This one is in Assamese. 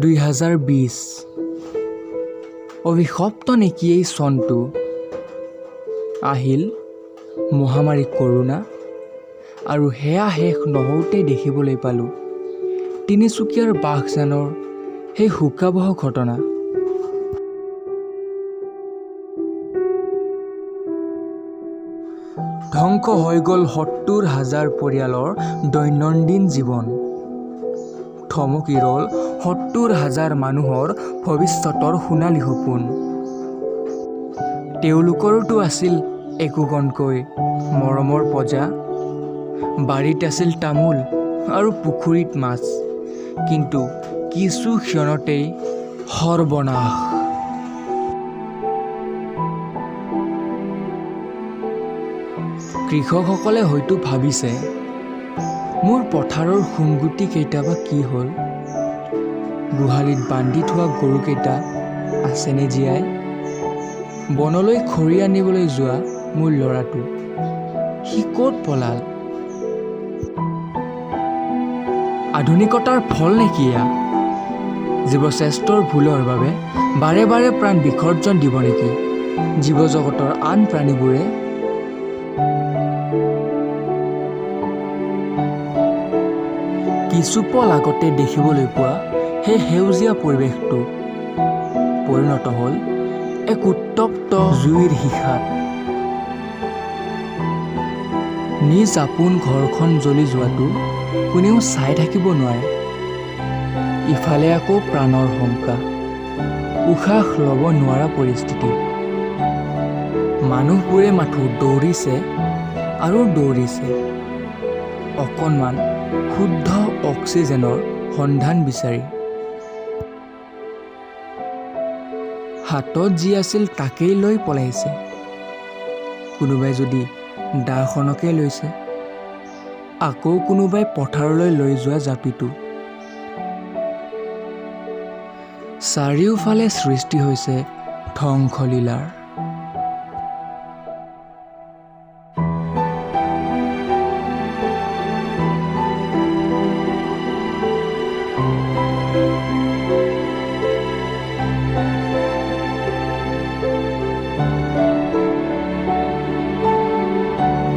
2020 অভিশপ্ত নেকি এই চনটো। আহিল মহামাৰী কৰোণা আৰু সেয়া শেষ নহওঁতেই দেখিবলৈ পালোঁ তিনিচুকীয়াৰ বাঘজানৰ সেই শোকাবহ ঘটনা। ধ্বংস হৈ গ'ল ৭০,০০০ পৰিয়ালৰ দৈনন্দিন জীৱন। থমকি ৰ'ল ৭০,০০০ মানুহৰ ভৱিষ্যতৰ সোণালী সপোন। তেওঁলোকৰতো আছিল একোকণকৈ মৰমৰ প্ৰজা, বাৰীত আছিল তামোল আৰু পুখুৰীত মাছ, কিন্তু কিছু ক্ষণতেই সৰ্বনাশ। কৃষকসকলে হয়তো ভাবিছে, মোৰ পথাৰৰ সোণগুটি কেইটা বা কি হ'ল? গোহালিত বান্ধি থোৱা গৰুকেইটা আছেনে জীয়াই? বনলৈ খৰি আনিবলৈ যোৱা মোৰ ল'ৰাটো, সি ক'ত পলাল? আধুনিকতাৰ ফল নেকি এয়া? জীৱশ্ৰেষ্ঠৰ ভুলৰ বাবে বাৰে বাৰে প্ৰাণ বিসৰ্জন দিব নেকি জীৱ জগতৰ আন প্ৰাণীবোৰে? কিছু পল আগতে দেখিবলৈ পোৱা সেই সেউজীয়া পৰিৱেশটো পৰিণত হ'ল এক উত্তপ্ত জুইৰ হিসাত। নিজ আপোন ঘৰখন জ্বলি যোৱাটো কোনেও চাই থাকিব নোৱাৰে। ইফালে আকৌ প্ৰাণৰ শংকা, উশাহ ল'ব নোৱাৰা পৰিস্থিতি। মানুহবোৰে মাথো দৌৰিছে আৰু দৌৰিছে অকণমান শুদ্ধ অক্সিজেনৰ সন্ধান বিচাৰি। হাতত যি আছিল তাকেই লৈ পলাইছে। কোনোবাই যদি দাখনকে লৈছে, আকৌ কোনোবাই পথাৰলৈ লৈ যোৱা জাপিটো। চাৰিওফালে সৃষ্টি হৈছে ধ্বংসলীলাৰ।